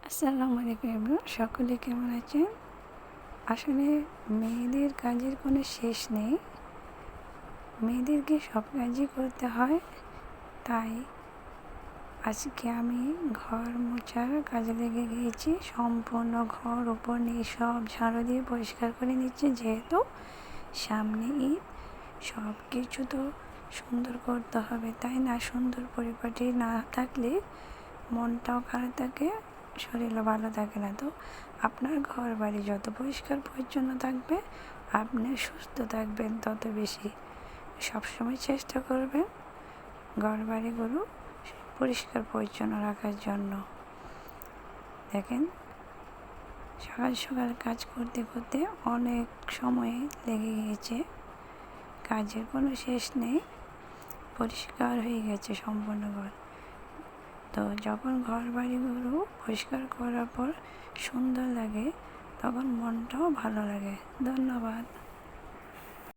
আসসালামু আলাইকুম এভরিওয়ান, সকলে কেমন আছেন? আসলে মেয়েদের কাজের কোনো শেষ নেই। মেয়েদেরকে সব কাজই করতে হয়। তাই আজকে আমি ঘর মোছার কাজে লেগে গিয়েছি। সম্পূর্ণ ঘর উপর নিয়ে সব ঝাড়ু দিয়ে পরিষ্কার করে নিচ্ছি, যেহেতু সামনে ঈদ। সব কিছু তো সুন্দর করতে হবে, তাই না? সুন্দর পরিপাটি না থাকলে মনটাও খারাপ থাকে, শরীরও ভালো থাকে না। তো আপনার ঘর বাড়ি যত পরিষ্কার পরিচ্ছন্ন থাকবে, আপনি সুস্থ থাকবেন তত বেশি। সবসময় চেষ্টা করবেন ঘর বাড়িগুলো পরিষ্কার পরিচ্ছন্ন রাখার জন্য। দেখেন, সকাল সকাল কাজ করতে করতে অনেক সময় লেগে গিয়েছে, কাজের কোনো শেষ নেই। পরিষ্কার হয়ে গেছে সম্পূর্ণ ঘর। তো যখন ঘর বাড়িগুলো পরিষ্কার করার পর সুন্দর লাগে, তখন মনটাও ভালো লাগে। ধন্যবাদ।